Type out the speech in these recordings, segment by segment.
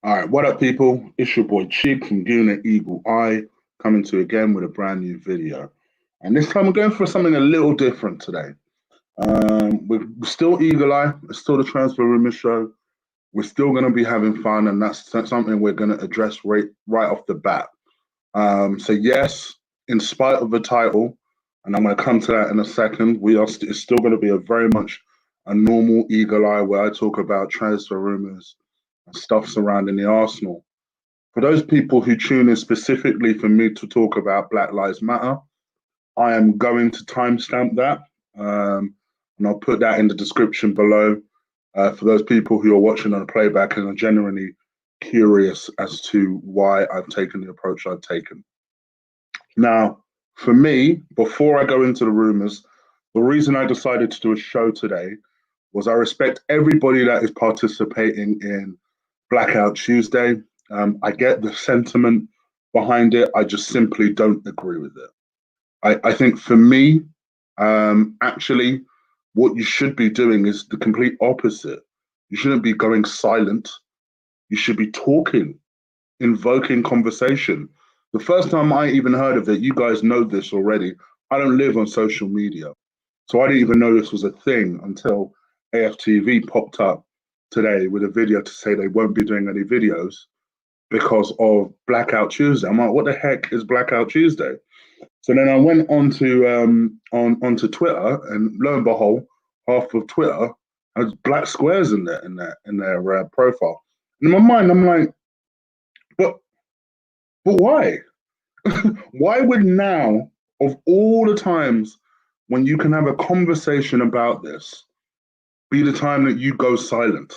All right, what up, people? It's your boy Chig from Guna Eagle Eye coming to you again with a brand new video. And this time we're going for something a little different today. We're still Eagle Eye, it's still the Transfer Rumor Show. We're still going to be having fun, and that's something we're going to address right off the bat. So, yes, in spite of the title, and I'm going to come to that in a second, it's still going to be a very much a normal Eagle Eye where I talk about transfer rumors and stuff surrounding the Arsenal. For those people who tune in specifically for me to talk about Black Lives Matter, I am going to timestamp that, and I'll put that in the description below for those people who are watching on a playback and are genuinely curious as to why I've taken the approach I've taken. Now, for me, before I go into the rumors, the reason I decided to do a show today was I respect everybody that is participating in Blackout Tuesday. I get the sentiment behind it. I just simply don't agree with it. I think for me, actually, what you should be doing is the complete opposite. You shouldn't be going silent. You should be talking, invoking conversation. The first time I even heard of it, you guys know this already. I don't live on social media. So I didn't even know this was a thing until AFTV popped up today with a video to say they won't be doing any videos because of Blackout Tuesday. I'm like, what the heck is Blackout Tuesday? So then I went onto Twitter, and lo and behold, half of Twitter has black squares in their profile. And in my mind, I'm like, but why? Why would now, of all the times when you can have a conversation about this, be the time that you go silent?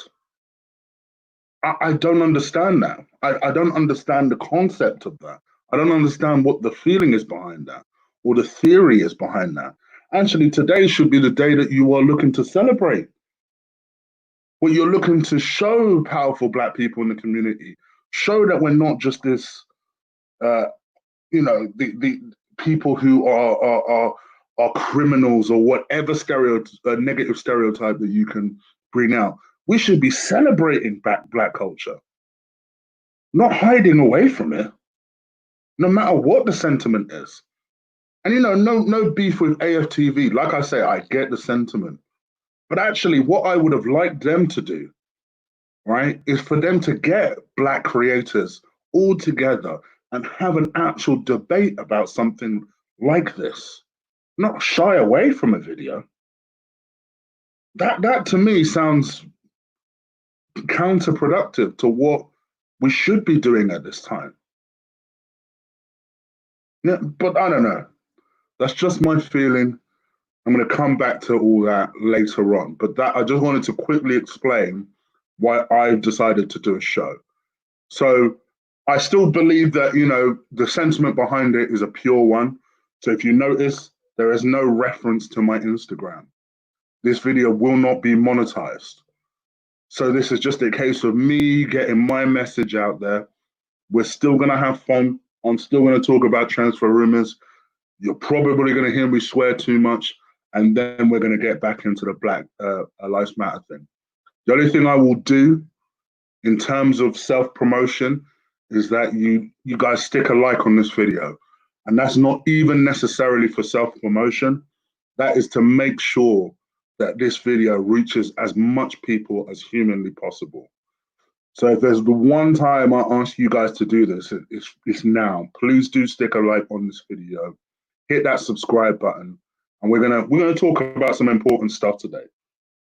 I don't understand that. I don't understand the concept of that. I don't understand what the feeling is behind that or the theory is behind that. Actually, today should be the day that you are looking to celebrate. Well, you're looking to show powerful Black people in the community, show that we're not just this, the people who are criminals or whatever negative stereotype that you can bring out. We should be celebrating Black culture, not hiding away from it, no matter what the sentiment is. And no beef with AFTV. Like I say, I get the sentiment. But actually, what I would have liked them to do, right, is for them to get Black creators all together and have an actual debate about something like this, not shy away from a video. That to me sounds counterproductive to what we should be doing at this time. Yeah, but I don't know. That's just my feeling. I'm going to come back to all that later on. But that I just wanted to quickly explain why I've decided to do a show. So I still believe that, the sentiment behind it is a pure one. So if you notice, there is no reference to my Instagram. This video will not be monetized. So this is just a case of me getting my message out there. We're still going to have fun. I'm still going to talk about transfer rumors. You're probably going to hear me swear too much. And then we're going to get back into the Black Lives Matter thing. The only thing I will do in terms of self-promotion is that you guys stick a like on this video. And that's not even necessarily for self-promotion. That is to make sure that this video reaches as much people as humanly possible. So if there's the one time I ask you guys to do this, it's now. Please do stick a like on this video. Hit that subscribe button. And we're gonna talk about some important stuff today.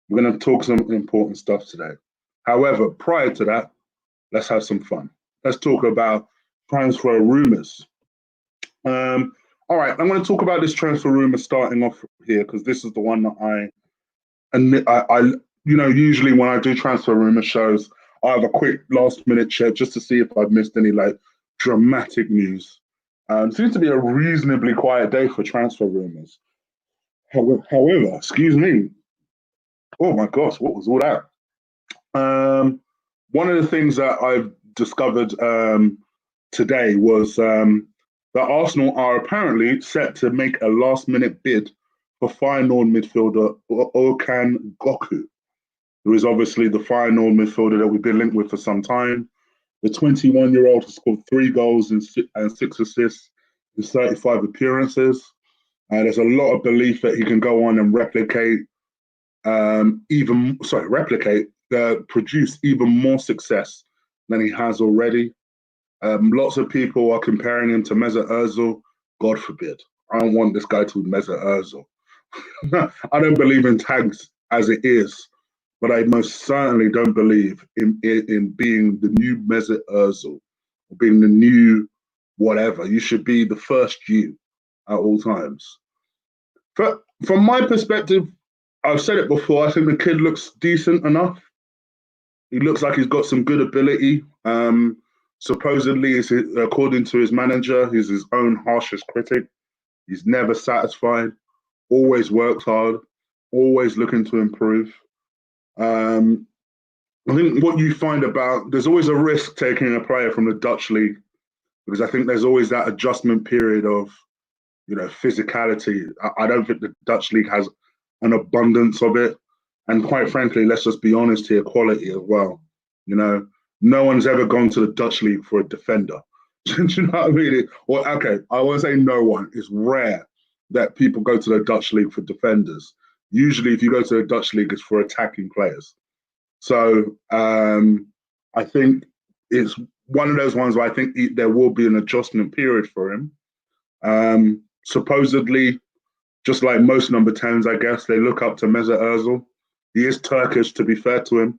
We're gonna talk some important stuff today. However, prior to that, let's have some fun. Let's talk about transfer rumors. All right, I'm going to talk about this transfer rumor starting off here because this is the one that usually when I do transfer rumor shows, I have a quick last minute check just to see if I've missed any dramatic news. Seems to be a reasonably quiet day for transfer rumors. However, excuse me. Oh my gosh, what was all that? One of the things that I've discovered today was that Arsenal are apparently set to make a last-minute bid for Feyenoord midfielder Okan Goku, who is obviously the Feyenoord midfielder that we've been linked with for some time. The 21-year-old has scored 3 goals and 6 assists in 35 appearances. There's a lot of belief that he can go on and produce even more success than he has already. Lots of people are comparing him to Mesut Ozil. God forbid. I don't want this guy to be Mesut Ozil. I don't believe in tags as it is, but I most certainly don't believe in being the new Mesut Ozil or being the new whatever. You should be the first you at all times. From my perspective, I've said it before, I think the kid looks decent enough. He looks like he's got some good ability. Supposedly, according to his manager, he's his own harshest critic. He's never satisfied, always works hard, always looking to improve. I think what you find there's always a risk taking a player from the Dutch league, because I think there's always that adjustment period of, physicality. I don't think the Dutch league has an abundance of it. And quite frankly, let's just be honest here, quality as well. No one's ever gone to the Dutch league for a defender. Do you know what I mean? Or, okay, I won't say no one. It's rare that people go to the Dutch league for defenders. Usually, if you go to the Dutch league, it's for attacking players. So I think it's one of those ones where I think there will be an adjustment period for him. Supposedly, just like most number 10s, I guess, they look up to Mesut Ozil. He is Turkish, to be fair to him.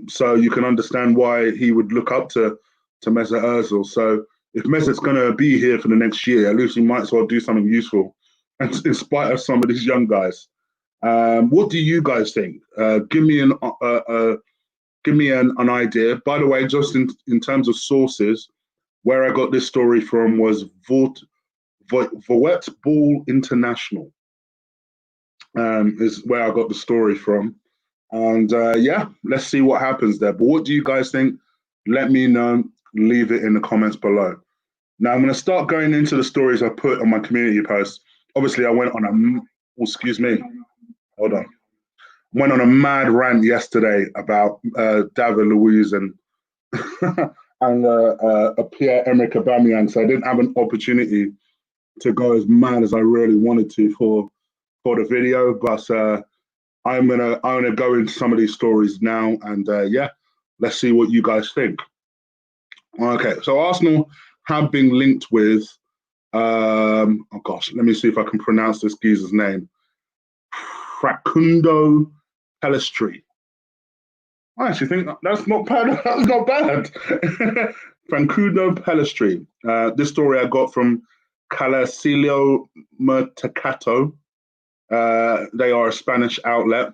So you can understand why he would look up to Mesut Ozil. So if Mesut's going to be here for the next year, at least he might as well do something useful, and in spite of some of these young guys. What do you guys think? Give me an idea. By the way, just in terms of sources, where I got this story from was Voet Ball International. Is where I got the story from. And yeah, let's see what happens there. But what do you guys think? Let me know. Leave it in the comments below. Now I'm going to start going into the stories I put on my community post. Obviously, I went on excuse me. Hold on. Went on a mad rant yesterday about David Luiz and and Pierre-Emerick Aubameyang. So I didn't have an opportunity to go as mad as I really wanted to for the video, but I'm gonna go into some of these stories now, and yeah, let's see what you guys think. Okay, so Arsenal have been linked with, oh gosh, let me see if I can pronounce this geezer's name, Facundo Pellistri. I actually think that's not bad. That's not bad. Facundo Pellistri. This story I got from Calacillo Mercato. They are a Spanish outlet,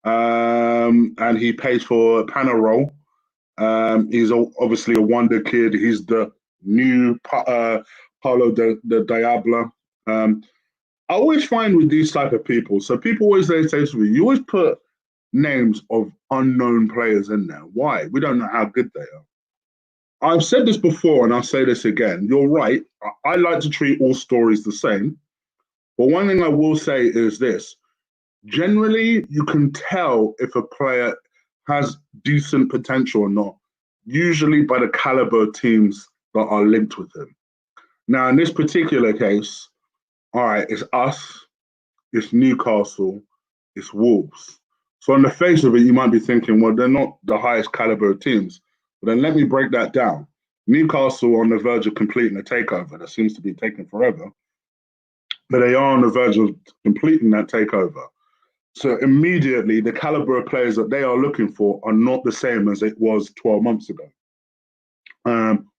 and he plays for Panarol. He's obviously a wonder kid. He's the new Paulo de Diablo. I always find with these type of people, so people always say to me, you always put names of unknown players in there. Why? We don't know how good they are. I've said this before, and I'll say this again. You're right. I like to treat all stories the same. But one thing I will say is this. Generally, you can tell if a player has decent potential or not, usually by the caliber of teams that are linked with him. Now, in this particular case, all right, it's us, it's Newcastle, it's Wolves. So on the face of it, you might be thinking, well, they're not the highest caliber of teams. But then let me break that down. Newcastle on the verge of completing a takeover that seems to be taking forever, but they are on the verge of completing that takeover. So immediately, the caliber of players that they are looking for are not the same as it was 12 months ago.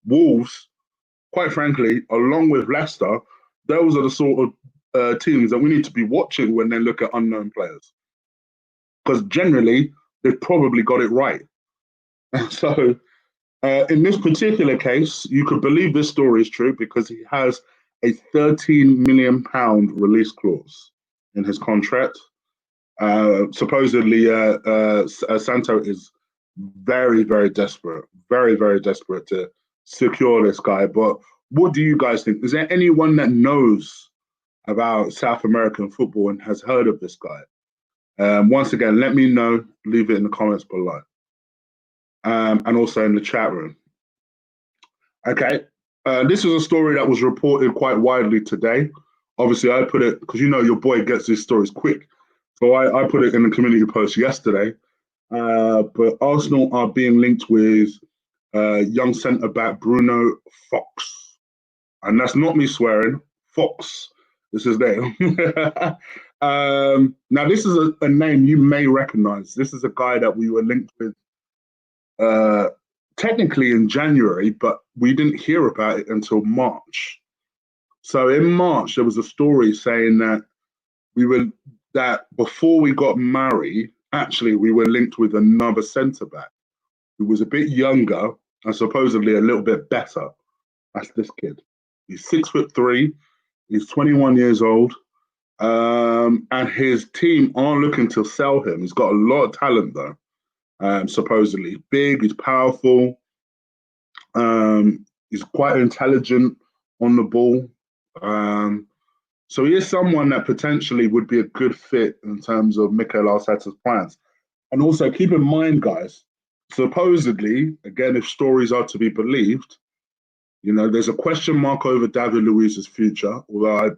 Wolves, quite frankly, along with Leicester, those are the sort of teams that we need to be watching when they look at unknown players. Because generally, they've probably got it right. So in this particular case, you could believe this story is true because he has a £13 million release clause in his contract. Supposedly, Santo is very, very desperate to secure this guy. But what do you guys think? Is there anyone that knows about South American football and has heard of this guy? Once again, let me know. Leave it in the comments below. and also in the chat room. Okay, this is a story that was reported quite widely today. Obviously, I put it because you know your boy gets these stories quick, so I put it in the community post yesterday. But Arsenal are being linked with young centre back Bruno Fox, and that's not me swearing. Fox, this is name. Now, this is a name you may recognise. This is a guy that we were linked with uh, technically in January, but we didn't hear about it until March. So in March, there was a story saying that we were that before we got married, actually we were linked with another centre back who was a bit younger and supposedly a little bit better. That's this kid. He's 6'3". He's 21 years old, and his team are looking to sell him. He's got a lot of talent though. Supposedly big, he's powerful, he's quite intelligent on the ball. So he is someone that potentially would be a good fit in terms of Mikel Arteta's plans. And also keep in mind, guys, supposedly, again, if stories are to be believed, you know, there's a question mark over David Luiz's future, although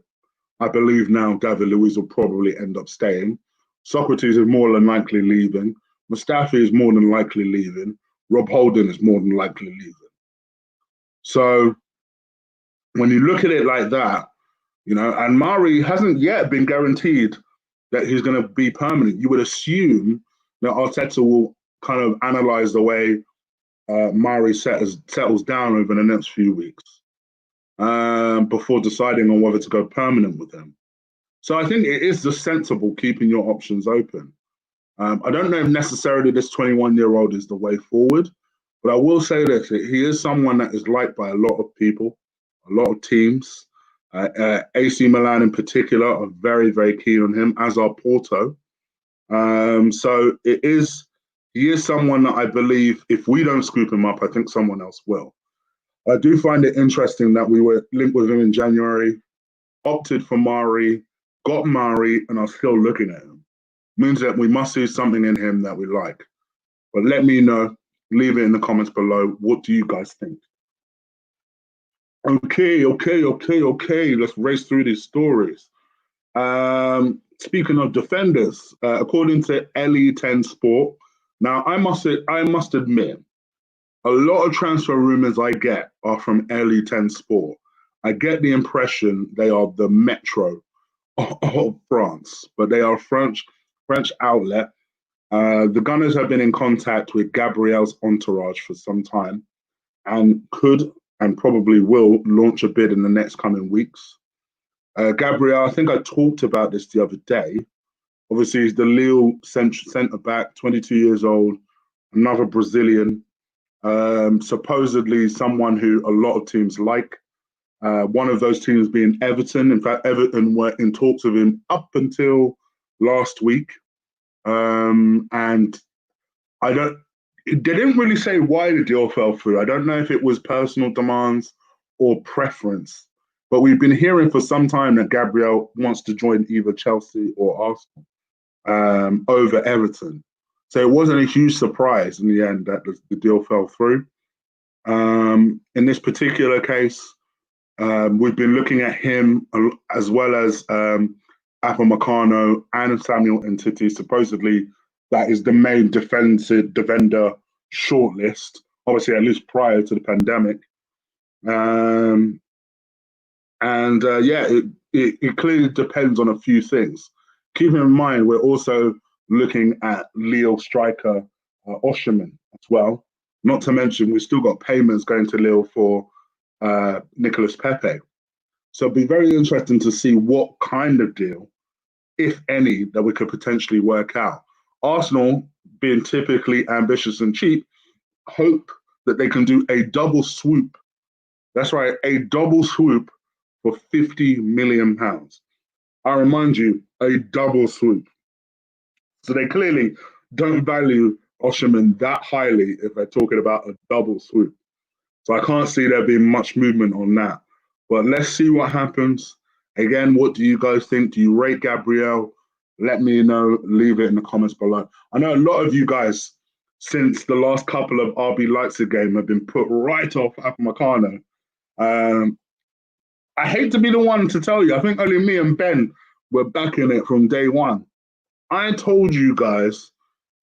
I believe now David Luiz will probably end up staying. Socrates is more than likely leaving. Mustafi is more than likely leaving. Rob Holding is more than likely leaving. So when you look at it like that, you know, and Mari hasn't yet been guaranteed that he's going to be permanent. You would assume that Arteta will kind of analyze the way Mari settles down over the next few weeks before deciding on whether to go permanent with him. So I think it is just sensible keeping your options open. I don't know if necessarily this 21-year-old is the way forward, but I will say this: he is someone that is liked by a lot of people, a lot of teams. AC Milan in particular are very, very keen on him, as are Porto. So he is someone that I believe if we don't scoop him up, I think someone else will. I do find it interesting that we were linked with him in January, opted for Mari, got Mari, and are still looking at him. Means that we must see something in him that we like. But let me know. Leave it in the comments below. What do you guys think? Okay. Let's race through these stories. Speaking of defenders, according to LE10 Sport, now I must admit, a lot of transfer rumors I get are from LE10 Sport. I get the impression they are the Metro of France, but they are a French outlet. The Gunners have been in contact with Gabriel's entourage for some time and could and probably will launch a bid in the next coming weeks. Gabriel, I think I talked about this the other day. Obviously, he's the Lille centre back, 22 years old, another Brazilian, supposedly someone who a lot of teams like. One of those teams being Everton. In fact, Everton were in talks with him up until last week. And they didn't really say why the deal fell through. I don't know if it was personal demands or preference, but we've been hearing for some time that Gabriel wants to join either Chelsea or Arsenal over Everton. So it wasn't a huge surprise in the end that the deal fell through. In this particular case, we've been looking at him as well as Upamecano and Samuel Umtiti. Supposedly, that is the main defender shortlist, obviously at least prior to the pandemic. It clearly depends on a few things. Keeping in mind, we're also looking at Lille striker Osimhen as well. Not to mention, we've still got payments going to Lille for Nicolas Pepe. So it'd be very interesting to see what kind of deal, if any, that we could potentially work out. Arsenal, being typically ambitious and cheap, hope that they can do a double swoop. That's right, a double swoop for £50 million. I remind you, a double swoop. So they clearly don't value Osimhen that highly if they're talking about a double swoop. So I can't see there being much movement on that. But let's see what happens. Again, what do you guys think? Do you rate Gabriel? Let me know. Leave it in the comments below. I know a lot of you guys since the last couple of RB Leipzig game have been put right off Upamecano. Um, I hate to be the one to tell you. I think only me and Ben were backing it from day one. I told you guys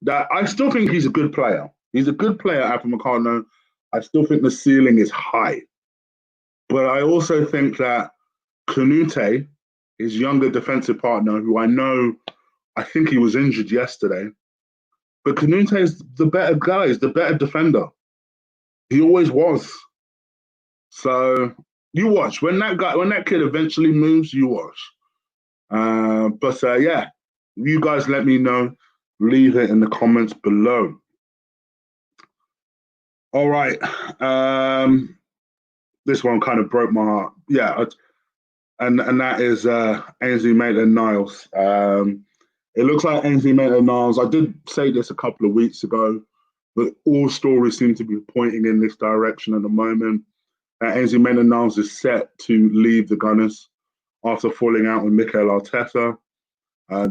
that I still think he's a good player. He's a good player, Upamecano. I still think the ceiling is high. But I also think that Canute, his younger defensive partner, who I think he was injured yesterday, but Canute is the better guy, he's the better defender. He always was. So you watch when that kid eventually moves, you watch. But yeah, you guys let me know. Leave it in the comments below. All right. This one kind of broke my heart. Yeah, and that is Ainsley Maitland-Niles. It looks like Ainsley Maitland-Niles. I did say this a couple of weeks ago, but all stories seem to be pointing in this direction at the moment. Ainsley Maitland-Niles is set to leave the Gunners after falling out with Mikel Arteta.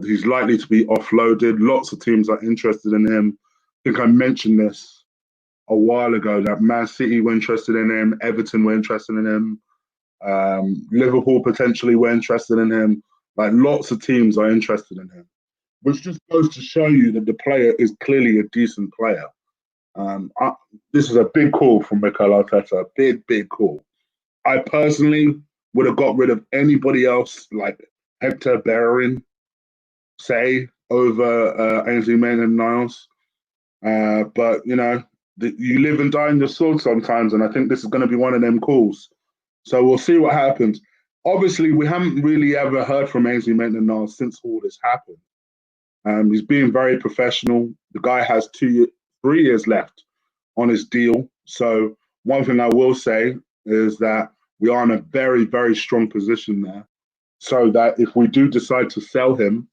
He's likely to be offloaded. Lots of teams are interested in him. I think I mentioned this a while ago that Man City were interested in him, Everton were interested in him, Liverpool potentially were interested in him. Like lots of teams are interested in him, which just goes to show you that the player is clearly a decent player. This is a big call from Mikel Arteta, big call. I personally would have got rid of anybody else like Hector Bellerin, say, over Ainsley Maitland-Niles. But, you know, you live and die in your sword sometimes, and I think this is going to be one of them calls. So we'll see what happens. Obviously, we haven't really ever heard from Ainsley Maitland-Niles since all this happened. He's being very professional. The guy has 3 years left on his deal. So one thing I will say is that we are in a very strong position there. So that if we do decide to sell him,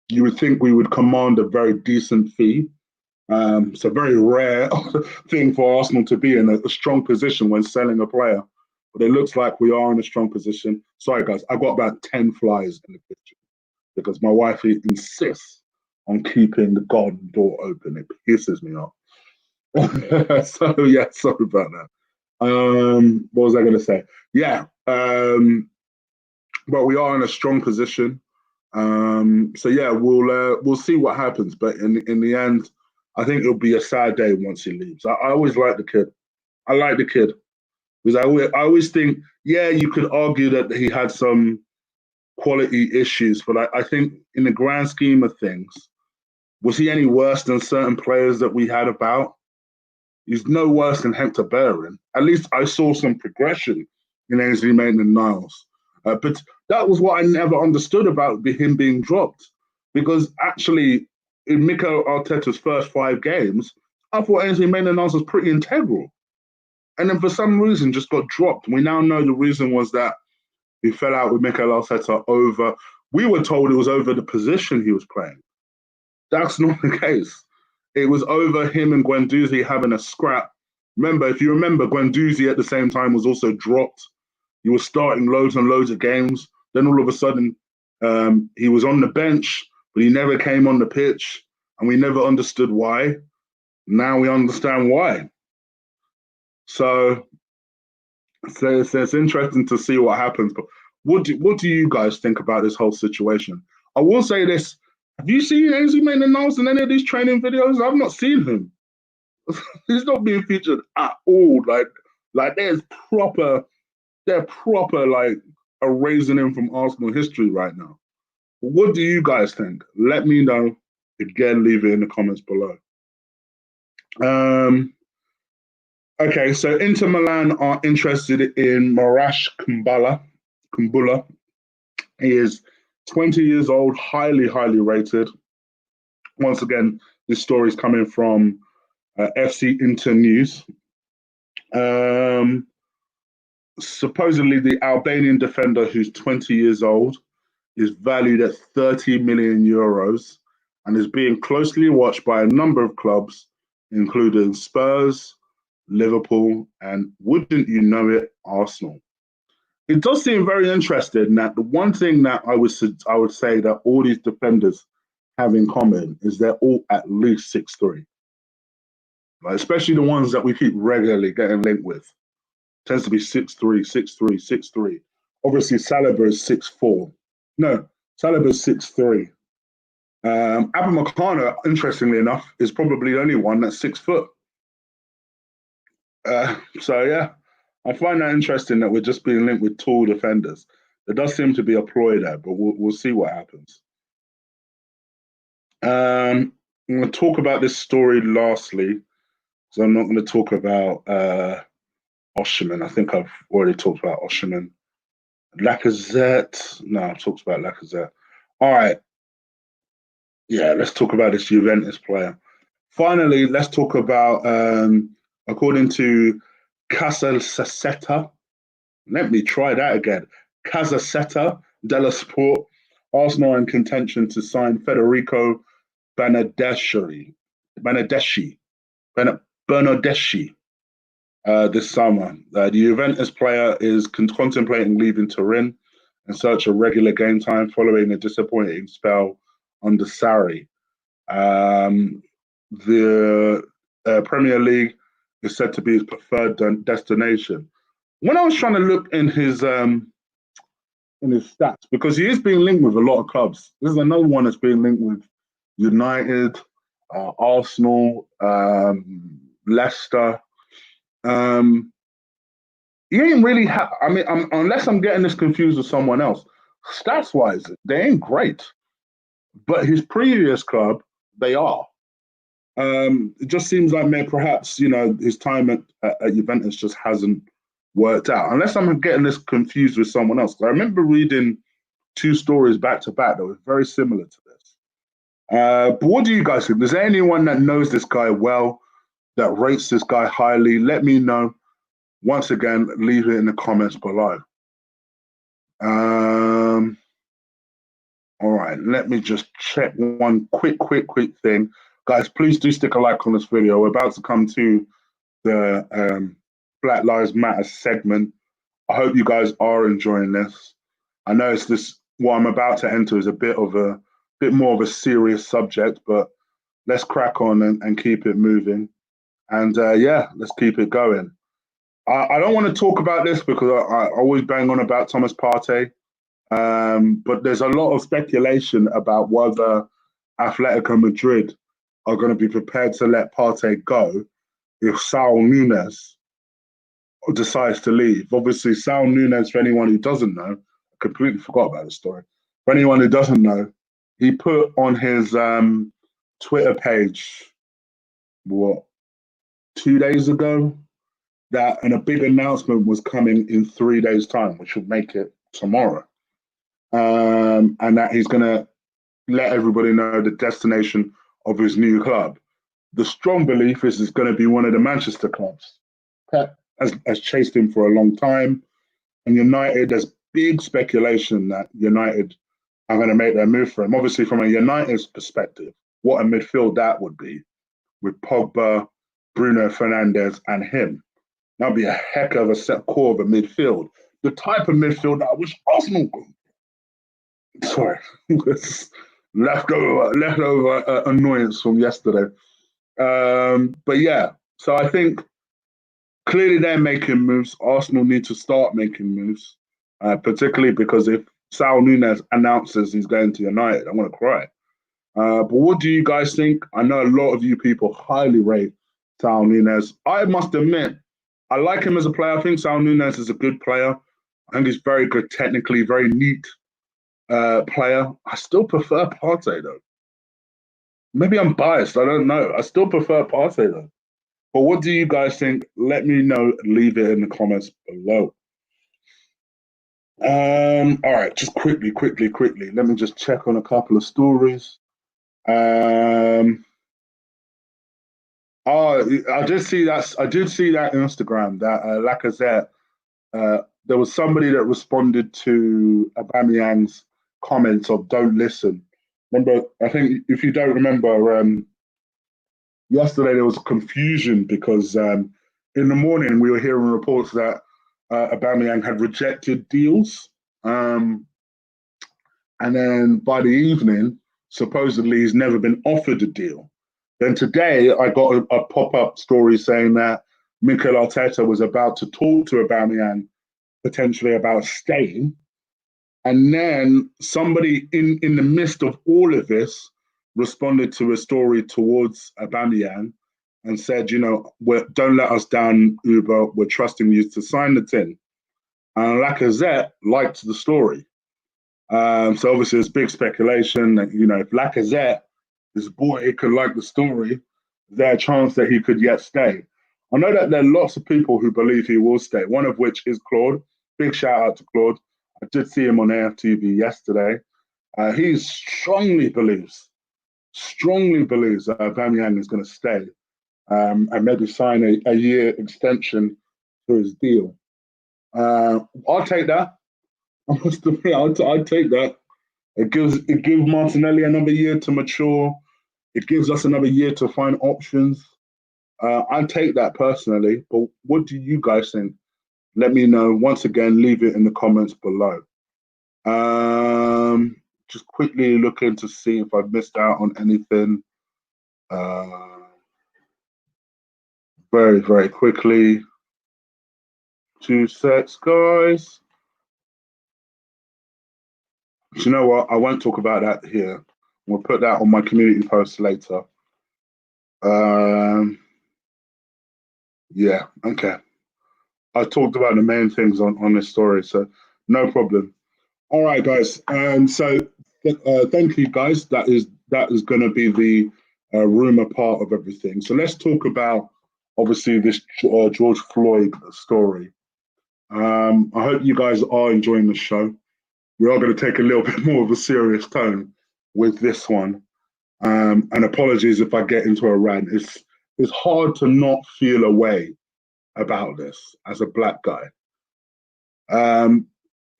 you would think we would command a very decent fee. It's a very rare thing for Arsenal to be in a strong position when selling a player. But it looks like we are in a strong position. Sorry, guys, I've got about 10 flies in the kitchen because my wife insists on keeping the garden door open. It pisses me off. So, yeah, sorry about that. What was I going to say? Yeah, but we are in a strong position. So yeah, we'll see what happens. But in the end, I think it'll be a sad day once he leaves. I always like the kid. I like the kid because I always think, yeah, you could argue that he had some quality issues, but I think in the grand scheme of things, was he any worse than certain players that we had about? He's no worse than Hector Bellerin. At least I saw some progression in Ainsley Maitland-Niles. But that was what I never understood about him being dropped. Because actually, in Mikel Arteta's first 5 games, I thought Ainsley Maitland-Niles was pretty integral. And then for some reason just got dropped. We now know the reason was that he fell out with Mikel Arteta over, we were told it was over the position he was playing. That's not the case. It was over him and Guendouzi having a scrap. Remember, if you remember, Guendouzi at the same time was also dropped. He was starting loads and loads of games. Then all of a sudden, he was on the bench, but he never came on the pitch, and we never understood why. Now we understand why. So it's interesting to see what happens. But what do you guys think about this whole situation? I will say this. Have you seen Ainsley Maitland-Niles in any of these training videos? I've not seen him. He's not being featured at all. Like they're proper like erasing him from Arsenal history right now. What do you guys think? Let me know. Again, leave it in the comments below. Okay, so Inter Milan are interested in Marash Kumbula. He is 20 years old, highly rated. Once again, this story is coming from FC Inter News. Supposedly, the Albanian defender, who's 20 years old, is valued at 30 million euros and is being closely watched by a number of clubs, including Spurs, Liverpool, and wouldn't you know it, Arsenal. It does seem very interesting that the one thing that I would say that all these defenders have in common is they're all at least 6'3". like, especially the ones that we keep regularly getting linked with. Tends to be 6'3", 6'3", 6'3". Obviously, Saliba is 6'4". No, Saliba is 6'3". Abu, interestingly enough, is probably the only one that's 6 foot. So yeah, I find that interesting that we're just being linked with tall defenders. There does seem to be a ploy there, but we'll see what happens. I'm going to talk about this story lastly, so I'm not going to talk about Osherman. I think I've already talked about Osherman. Lacazette. No, I've talked about Lacazette. All right. Yeah, let's talk about this Juventus player. Finally, let's talk about, according to Casasetta. Let me try that again. Casasetta della Sport. Arsenal in contention to sign Federico Bernardeschi. Bernardeschi. Bernardeschi. This summer. The Juventus player is contemplating leaving Turin in search of regular game time following a disappointing spell under Sarri. The Premier League is said to be his preferred destination. When I was trying to look in his stats, because he is being linked with a lot of clubs. This is another one that's being linked with United, Arsenal, Leicester. He ain't really I mean, unless I'm getting this confused with someone else, stats wise, they ain't great. But his previous club, they are. It just seems like maybe perhaps his time at Juventus just hasn't worked out. Unless I'm getting this confused with someone else. I remember reading two stories back to back that were very similar to this. But what do you guys think? Is there anyone that knows this guy well, that rates this guy highly? Let me know. Once again, leave it in the comments below. All right, let me just check one quick thing. Guys, please do stick a like on this video. We're about to come to the Black Lives Matter segment. I hope you guys are enjoying this. I know what I'm about to enter is a bit more of a serious subject, but let's crack on and keep it moving. And yeah, let's keep it going. I don't want to talk about this because I always bang on about Thomas Partey. But there's a lot of speculation about whether Atletico Madrid are going to be prepared to let Partey go if Saul Nunes decides to leave. Obviously, Saul Nunes, for anyone who doesn't know, I completely forgot about the story. For anyone who doesn't know, he put on his Twitter page, 2 days ago, that a big announcement was coming in 3 days' time, which would make it tomorrow. And that he's going to let everybody know the destination of his new club. The strong belief is it's going to be one of the Manchester clubs. Pep has chased him for a long time. And United, there's big speculation that United are going to make their move for him. Obviously, from a United's perspective, what a midfield that would be with Pogba, Bruno Fernandes, and him. That'd be a heck of a set core of a midfield. The type of midfield that I wish Arsenal could. Sorry, leftover annoyance from yesterday. But yeah, so I think clearly they're making moves. Arsenal need to start making moves, particularly because if Saul Nunes announces he's going to United, I'm going to cry. But what do you guys think? I know a lot of you people highly rate Saul Nunes. I must admit, I like him as a player. I think Saul Nunes is a good player. I think he's very good technically, very neat player. I still prefer Partey though. Maybe I'm biased. I don't know. I still prefer Partey though. But what do you guys think? Let me know. Leave it in the comments below. All right, just quickly. Let me just check on a couple of stories. Oh, I did see that. I did see that Instagram that Lacazette. There was somebody that responded to Aubameyang's comments of "Don't listen." Remember, I think if you don't remember, yesterday there was confusion because in the morning we were hearing reports that Aubameyang had rejected deals, and then by the evening, supposedly he's never been offered a deal. Then today I got a pop-up story saying that Mikel Arteta was about to talk to Aubameyang potentially about staying. And then somebody in the midst of all of this responded to a story towards Aubameyang and said, you know, don't let us down, Uber. We're trusting you to sign the tin. And Lacazette liked the story. So obviously there's big speculation that, you know, if Lacazette, this boy, could like the story, there's a chance that he could yet stay. I know that there are lots of people who believe he will stay, one of which is Claude. Big shout out to Claude. I did see him on AFTV yesterday. He strongly believes that Aubameyang is going to stay and maybe sign a year extension to his deal. I'll take that. I'd take that. It gives Martinelli another year to mature. It gives us another year to find options. I'd take that personally. But what do you guys think? Let me know. Once again, leave it in the comments below. Just quickly looking to see if I've missed out on anything. Very, very quickly. 2 secs, guys. Do you know what? I won't talk about that here. We'll put that on my community post later. Yeah, okay. I talked about the main things on this story, so no problem. All right, guys. So thank you, guys. That is going to be the rumor part of everything. So let's talk about obviously this George Floyd story. I hope you guys are enjoying the show. We are going to take a little bit more of a serious tone with this one. And apologies if I get into a rant. It's hard to not feel a way about this as a black guy.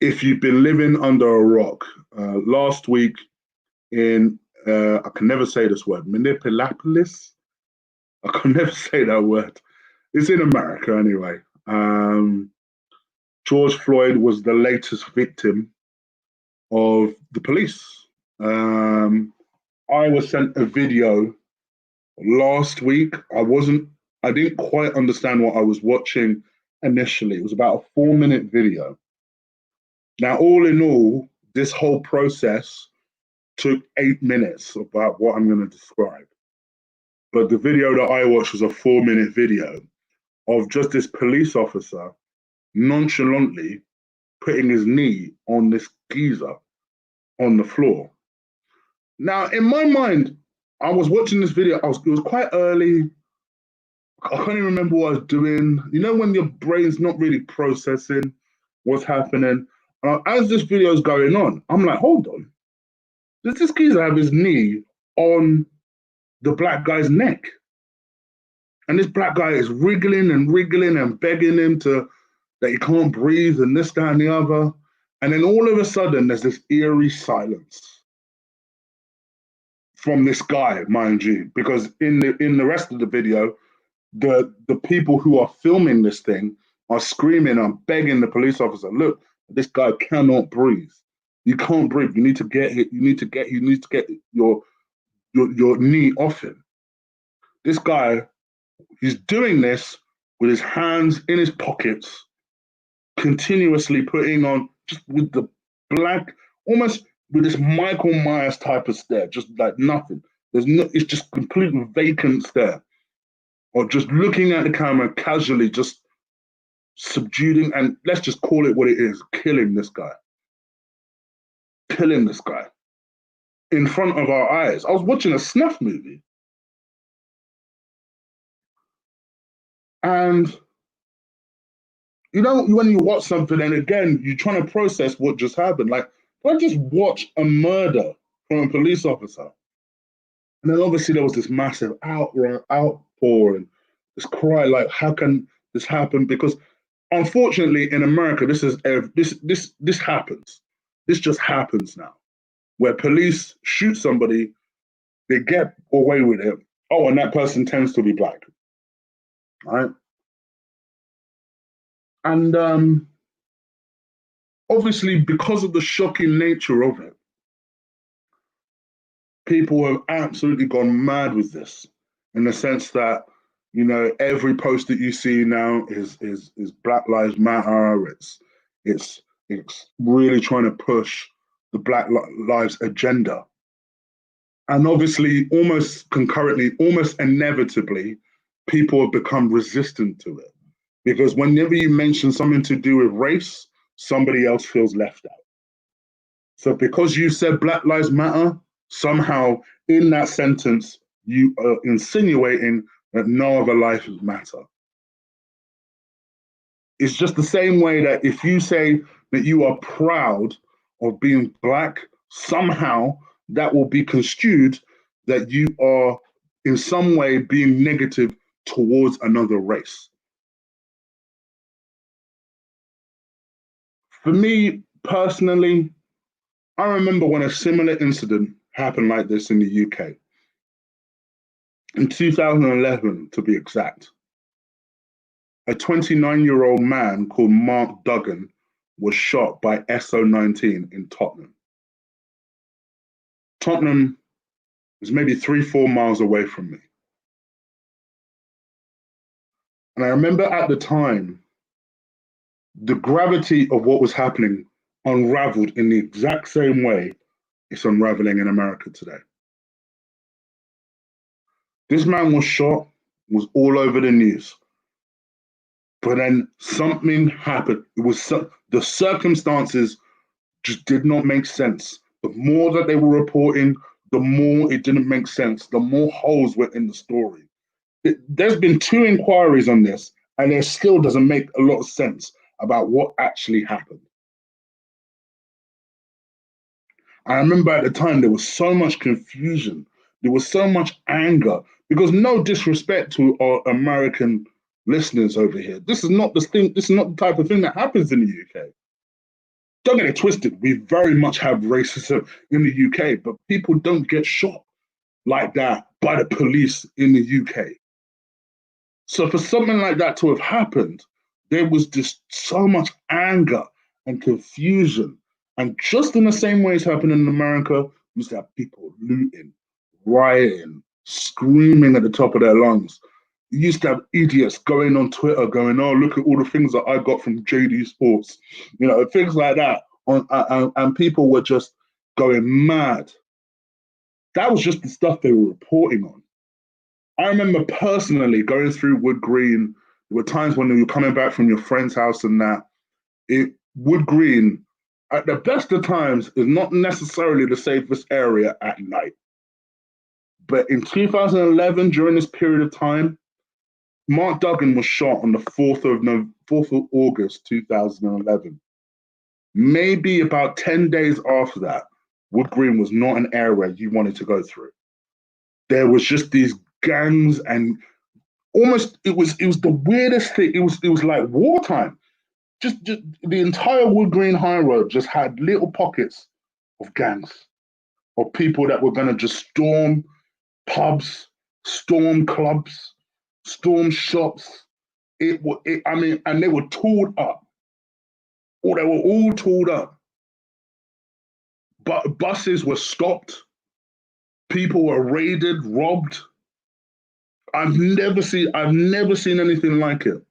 If you've been living under a rock, last week in, I can never say this word, Minneapolis? I can never say that word. It's in America anyway. George Floyd was the latest victim of the police. I was sent a video last week. I didn't quite understand what I was watching initially. It was about a 4-minute video. Now, all in all, this whole process took 8 minutes about what I'm going to describe. But the video that I watched was a 4-minute video of just this police officer nonchalantly putting his knee on this geezer on the floor. Now, in my mind, I was watching this video. It was quite early. I can't even remember what I was doing. You know, when your brain's not really processing what's happening. As this video is going on, I'm like, hold on. Does this geezer have his knee on the black guy's neck? And this black guy is wriggling and begging him that he can't breathe and this, that, and the other. And then all of a sudden, there's this eerie silence from this guy, mind you, because in the rest of the video, the people who are filming this thing are screaming and begging the police officer, look, this guy cannot breathe. You can't breathe. You need to get it. You need to get your knee off him. This guy, he's doing this with his hands in his pockets, continuously putting on, just with the black, almost with this Michael Myers type of stare, just like nothing. It's just complete vacant stare. Or just looking at the camera casually, just subduing, and let's just call it what it is, killing this guy. Killing this guy in front of our eyes. I was watching a snuff movie. And you know, when you watch something and again, you're trying to process what just happened. Like, I just watched a murder from a police officer. And then obviously there was this massive outpour and this cry, like, how can this happen? Because unfortunately in America, this happens. This just happens now. Where police shoot somebody, they get away with it. Oh, and that person tends to be black. Right? And obviously, because of the shocking nature of it, people have absolutely gone mad with this. in the sense that, every post that you see now is Black Lives Matter. It's really trying to push the Lives agenda. And obviously, almost concurrently, almost inevitably, people have become resistant to it. Because whenever you mention something to do with race, somebody else feels left out. So because you said Black Lives Matter, somehow in that sentence, you are insinuating that no other lives matter. It's just the same way that if you say that you are proud of being Black, somehow that will be construed that you are in some way being negative towards another race. For me personally, I remember when a similar incident happened like this in the UK. In 2011, to be exact, a 29-year-old man called Mark Duggan was shot by SO19 in Tottenham. Tottenham is maybe 3-4 miles away from me. And I remember at the time, the gravity of what was happening unraveled in the exact same way it's unraveling in America today. This man was shot, was all over the news. But then something happened. The circumstances just did not make sense. The more that they were reporting, the more it didn't make sense. The more holes were in the story. There's been 2 inquiries on this, and it still doesn't make a lot of sense about what actually happened. I remember at the time there was so much confusion, there was so much anger, because no disrespect to our American listeners over here. This is not the thing, this is not the type of thing that happens in the UK. Don't get it twisted. We very much have racism in the UK, but people don't get shot like that by the police in the UK. So for something like that to have happened, there was just so much anger and confusion. And just in the same way it's happening in America, we used to have people looting, rioting, screaming at the top of their lungs. You used to have idiots going on Twitter going, oh, look at all the things that I got from JD Sports, things like that. And people were just going mad. That was just the stuff they were reporting on. I remember personally going through Wood Green. There were times when you were coming back from your friend's house and that. Wood Green, at the best of times, is not necessarily the safest area at night. But in 2011, during this period of time, Mark Duggan was shot on the 4th of August 2011. Maybe about 10 days after that, Wood Green was not an area you wanted to go through. There was just these gangs, and almost it was the weirdest thing. It was like wartime. Just the entire Wood Green High Road just had little pockets of gangs, of people that were gonna just storm pubs, storm clubs, storm shops. And they were tooled up. Or they were all tooled up. But buses were stopped. People were raided, robbed. I've never seen anything like it.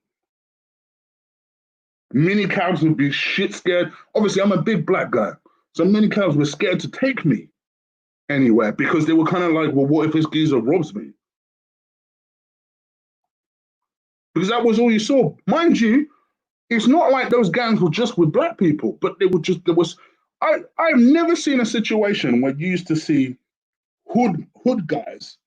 Many cabs would be shit scared. Obviously, I'm a big Black guy, so many cabs were scared to take me anywhere because they were kind of like, well, what if this geezer robs me? Because that was all you saw. Mind you, it's not like those gangs were just with Black people, but I've never seen a situation where you used to see hood guys,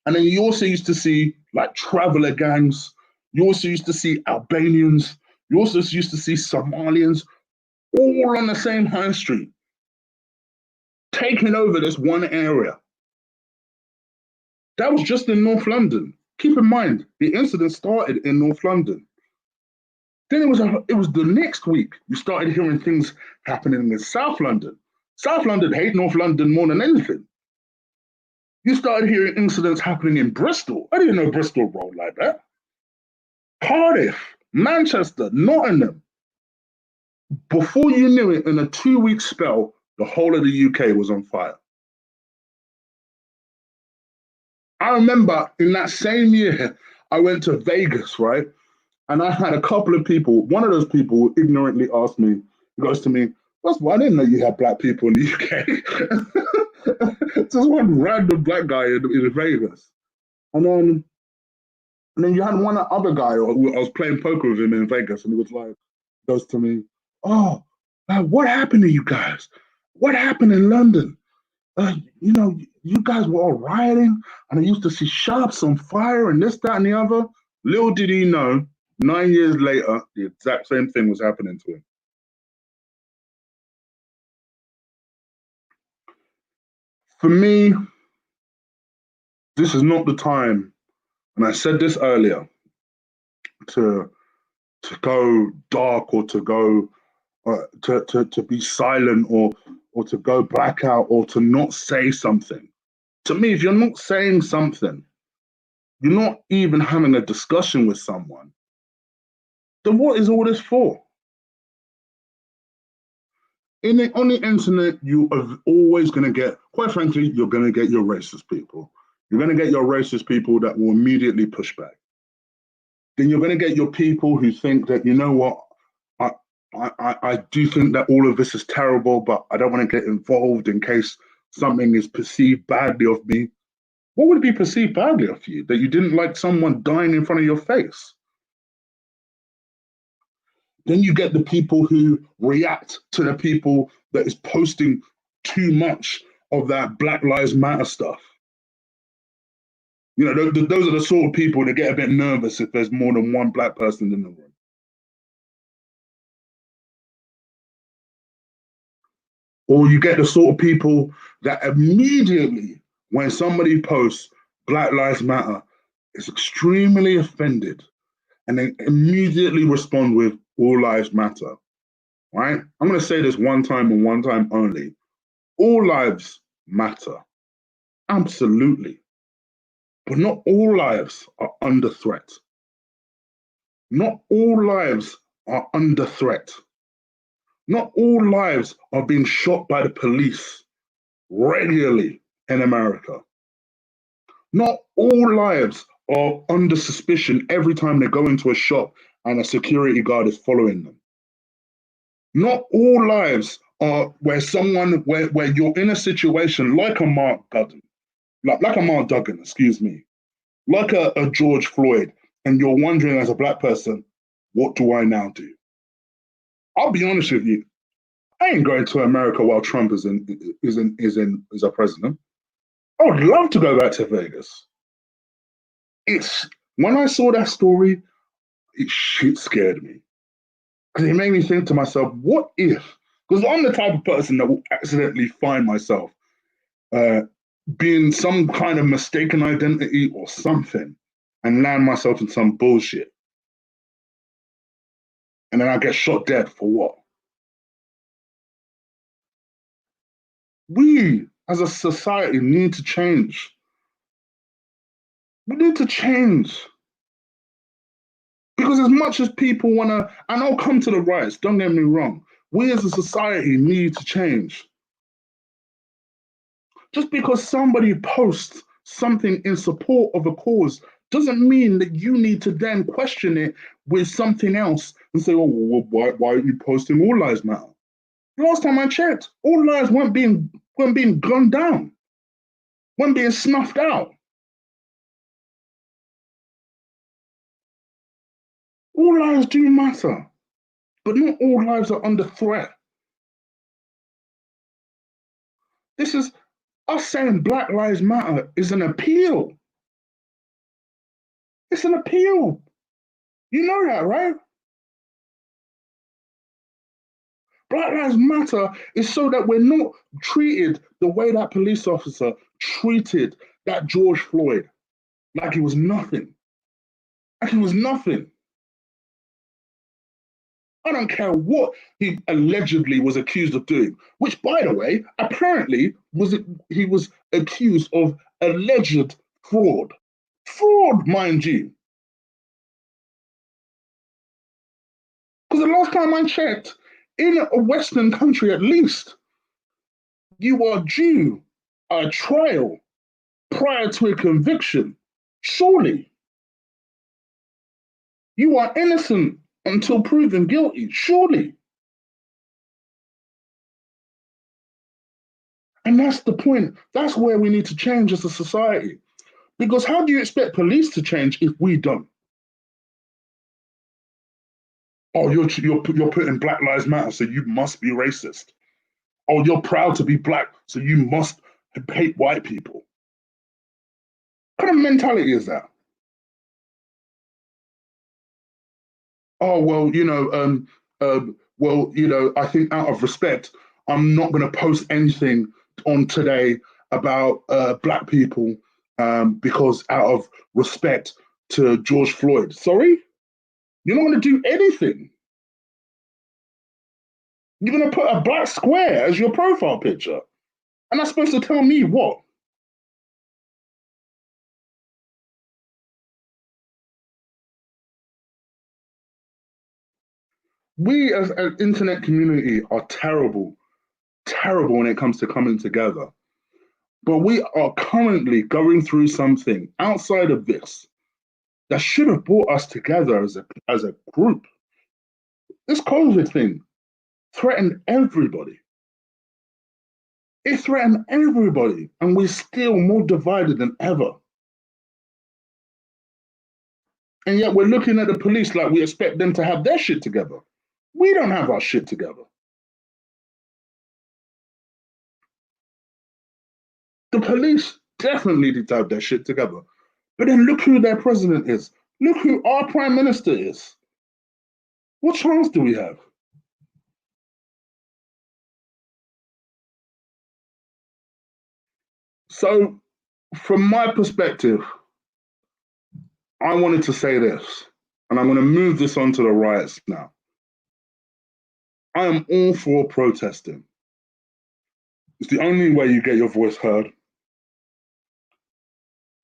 and then you also used to see like traveler gangs. You also used to see Albanians. You also used to see Somalians, all on the same high street, taking over this one area. That was just in North London. Keep in mind, the incident started in North London. Then it was the next week you started hearing things happening in South London. South London hate North London more than anything. You started hearing incidents happening in Bristol. I didn't know Bristol rolled like that. Cardiff, Manchester, Nottingham. Before you knew it, in a 2-week spell, the whole of the UK was on fire. I remember in that same year, I went to Vegas, right? And I had a couple of people. One of those people ignorantly asked me, he goes to me, "First of all, I didn't know you had black people in the UK." Just one random black guy in Vegas. And then you had one other guy, I was playing poker with him in Vegas, and he was like, goes to me, "Oh, what happened to you guys? What happened in London? You guys were all rioting, and I used to see shops on fire and this, that, and the other." Little did he know, 9 years later, the exact same thing was happening to him. For me, this is not the time, and I said this earlier, to go dark or to go to be silent or to go blackout or to not say something. To me, if you're not saying something, you're not even having a discussion with someone, then what is all this for? On the internet, you are always going to get, quite frankly, you're going to get your racist people. You're going to get your racist people that will immediately push back. Then you're going to get your people who think that, you know what, I, I do think that all of this is terrible, but I don't want to get involved in case something is perceived badly of me. What would be perceived badly of you? That you didn't like someone dying in front of your face? Then you get the people who react to the people that is posting too much of that Black Lives Matter stuff. Those are the sort of people that get a bit nervous if there's more than one black person in the room. Or you get the sort of people that immediately, when somebody posts Black Lives Matter, is extremely offended and then immediately respond with all lives matter. Right? I'm going to say this one time and one time only. All lives matter. Absolutely. But not all lives are under threat. Not all lives are under threat. Not all lives are being shot by the police regularly in America. Not all lives are under suspicion every time they go into a shop and a security guard is following them. Not all lives are where you're in a situation like a Mark Duggan, like a Mark Duggan, excuse me, like a George Floyd, and you're wondering as a black person, what do I now do? I'll be honest with you, I ain't going to America while Trump is a president. I would love to go back to Vegas. It's when I saw that story, it shit scared me because it made me think to myself, what if? Because I'm the type of person that will accidentally find myself uh, being some kind of mistaken identity or something and land myself in some bullshit. And then I get shot dead for what? We as a society need to change. We need to change. Because as much as people want to, and I'll come to the riots, don't get me wrong, we as a society need to change. Just because somebody posts something in support of a cause doesn't mean that you need to then question it with something else and say, oh, well, why are you posting all lives matter? Last time I checked, all lives weren't being gunned down, weren't being snuffed out. All lives do matter, but not all lives are under threat. This is us saying Black Lives Matter is an appeal. It's an appeal. You know that, right? Black Lives Matter is so that we're not treated the way that police officer treated that George Floyd, like he was nothing. Like he was nothing. I don't care what he allegedly was accused of doing, which, by the way, apparently he was accused of alleged fraud. Fraud, mind you. Because the last time I checked, in a Western country at least, you are due a trial prior to a conviction. Surely. You are innocent until proven guilty. Surely. And that's the point. That's where we need to change as a society. Because how do you expect police to change if we don't? Oh, you're putting Black Lives Matter, so you must be racist. Oh, you're proud to be black, so you must hate white people. What kind of mentality is that? Oh well, I think out of respect, I'm not going to post anything on today about black people because out of respect to George Floyd. Sorry, you're not going to do anything. You're going to put a black square as your profile picture, and that's supposed to tell me what? We as an internet community are terrible, terrible when it comes to coming together. But we are currently going through something outside of this that should have brought us together as a group. This COVID thing threatened everybody. It threatened everybody, and we're still more divided than ever. And yet we're looking at the police like we expect them to have their shit together. We don't have our shit together. The police definitely need to have their shit together. But then look who their president is. Look who our prime minister is. What chance do we have? So, from my perspective, I wanted to say this, and I'm going to move this on to the riots now. I am all for protesting. It's the only way you get your voice heard.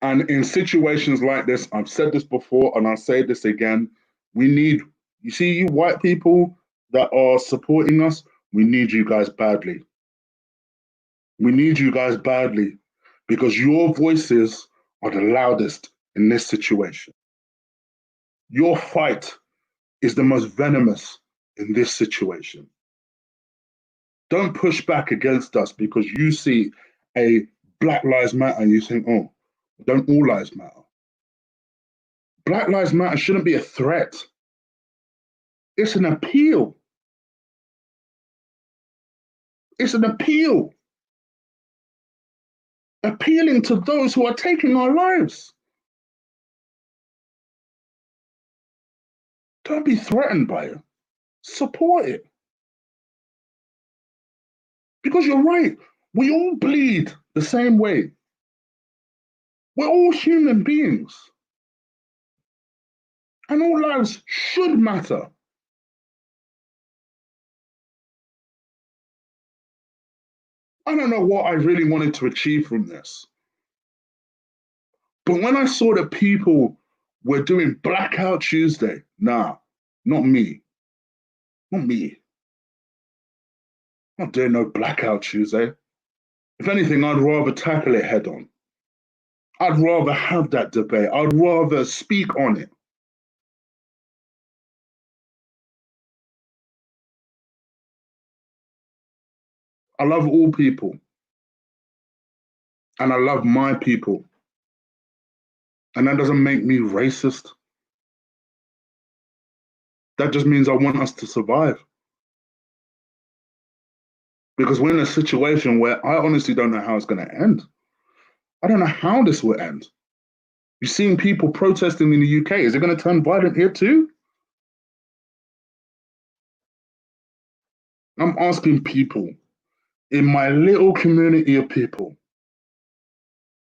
And in situations like this, I've said this before and I'll say this again. We need, you see, you white people that are supporting us, we need you guys badly. We need you guys badly because your voices are the loudest in this situation. Your fight is the most venomous in this situation. Don't push back against us because you see a Black Lives Matter and you think, oh, don't all lives matter? Black Lives Matter shouldn't be a threat. It's an appeal. It's an appeal. Appealing to those who are taking our lives. Don't be threatened by it. Support it. Because you're right. We all bleed the same way. We're all human beings. And all lives should matter. I don't know what I really wanted to achieve from this. But when I saw that people were doing Blackout Tuesday, nah, not me. Not me. I'm not doing no Blackout Tuesday. If anything, I'd rather tackle it head on. I'd rather have that debate. I'd rather speak on it. I love all people. And I love my people. And that doesn't make me racist. That just means I want us to survive. Because we're in a situation where I honestly don't know how it's going to end. I don't know how this will end. You've seen people protesting in the UK. Is it going to turn violent here too? I'm asking people in my little community of people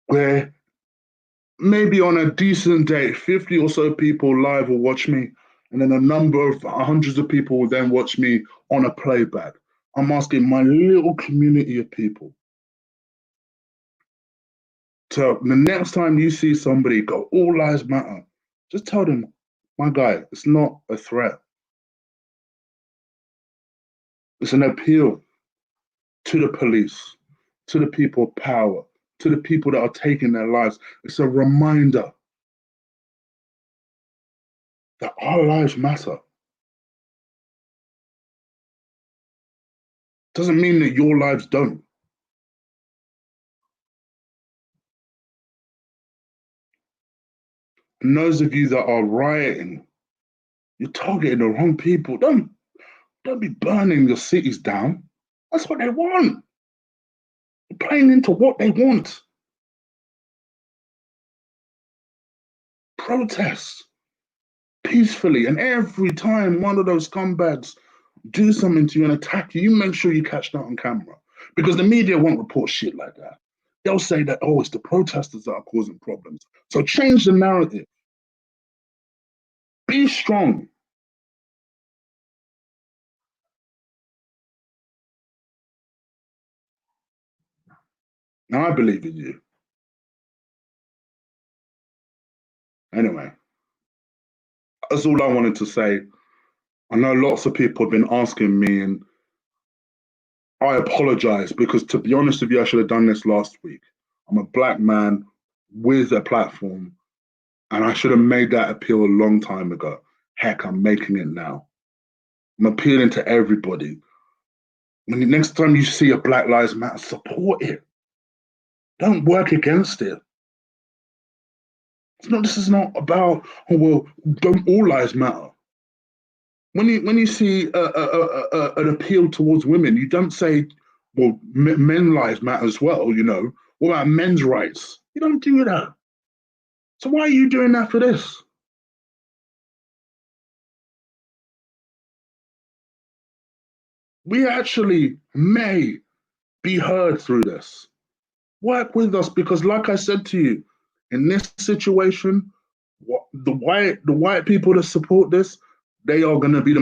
where maybe on a decent day, 50 or so people live will watch me, and then a number of hundreds of people will then watch me on a playback. I'm asking my little community of people. So the next time you see somebody go, all lives matter, just tell them, my guy, it's not a threat. It's an appeal to the police, to the people of power, to the people that are taking their lives. It's a reminder that our lives matter. Doesn't mean that your lives don't. And those of you that are rioting, you're targeting the wrong people. Don't be burning your cities down. That's what they want. You're playing into what they want. Protest peacefully, and every time one of those scumbags do something to you and attack you, you make sure you catch that on camera, because the media won't report shit like that. They'll say that, oh, it's the protesters that are causing problems. So change the narrative. Be strong. Now I believe in you. Anyway, that's all I wanted to say. I know lots of people have been asking me, and I apologize, because to be honest with you, I should have done this last week. I'm a black man with a platform, and I should have made that appeal a long time ago. Heck, I'm making it now. I'm appealing to everybody. When the next time you see a Black Lives Matter, support it. Don't work against it. This is not about, oh, well, don't all lives matter. When you see an appeal towards women, you don't say, well, men lives matter as well, you know. What about men's rights? You don't do that. So why are you doing that for this? We actually may be heard through this. Work with us, because like I said to you, in this situation, the white people that support this, they are going to be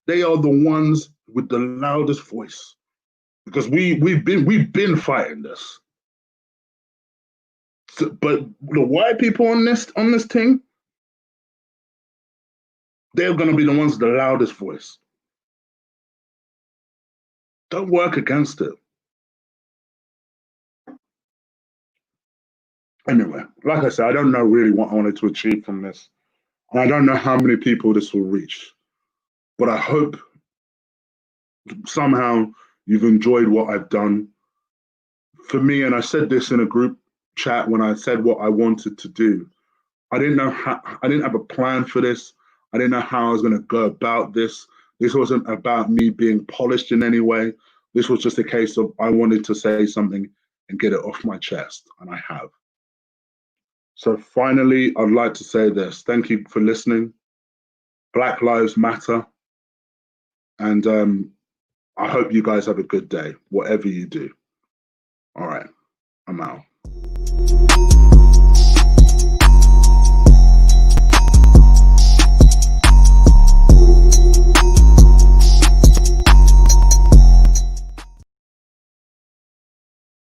they are the ones with the loudest voice, because we've been fighting this. So, but the white people on this thing, they're going to be the ones with the loudest voice. Don't work against it. Anyway, like I said, I don't know really what I wanted to achieve from this. And I don't know how many people this will reach. But I hope somehow you've enjoyed what I've done. For me, and I said this in a group chat when I said what I wanted to do, I didn't have a plan for this. I didn't know how I was going to go about this. This wasn't about me being polished in any way. This was just a case of I wanted to say something and get it off my chest, and I have. So finally, I'd like to say this. Thank you for listening. Black Lives Matter. And I hope you guys have a good day, whatever you do. All right, I'm out.